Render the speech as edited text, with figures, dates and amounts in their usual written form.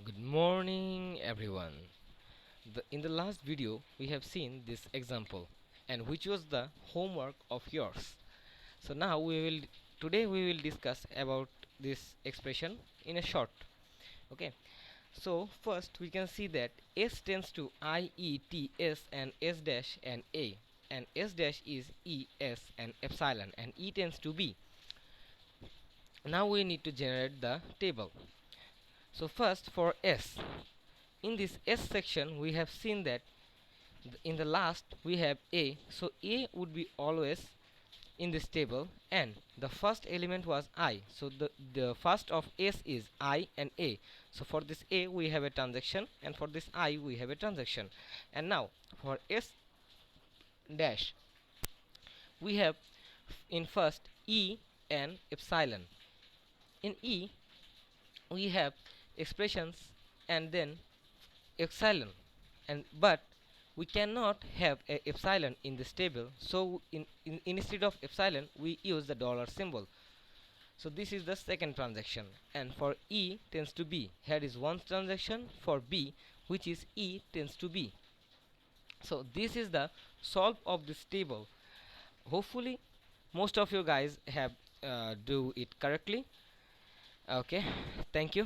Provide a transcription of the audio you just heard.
Good morning, everyone. In the last video, we have seen this example, and which was the homework of yours. So now today we will discuss about this expression in a short. Okay. So first we can see that S tends to I, E, T, S, and S dash and A, and S dash is E, S, and epsilon, and E tends to B. Now we need to generate the table. So first for S, in this S section we have seen that in the last we have A, so A would be always in this table, and the first element was I, so the first of S is I and A. So for this A we have a transaction, and for this I we have a transaction. And now for S dash we have in first E and epsilon. In E we have expressions and then epsilon, and but we cannot have a epsilon in this table, so instead of epsilon we use the dollar symbol. So this is the second transaction, and for E tends to B, here is one transaction for B, which is E tends to B. So this is the solve of this table. Hopefully most of you guys have do it correctly. Okay, thank you.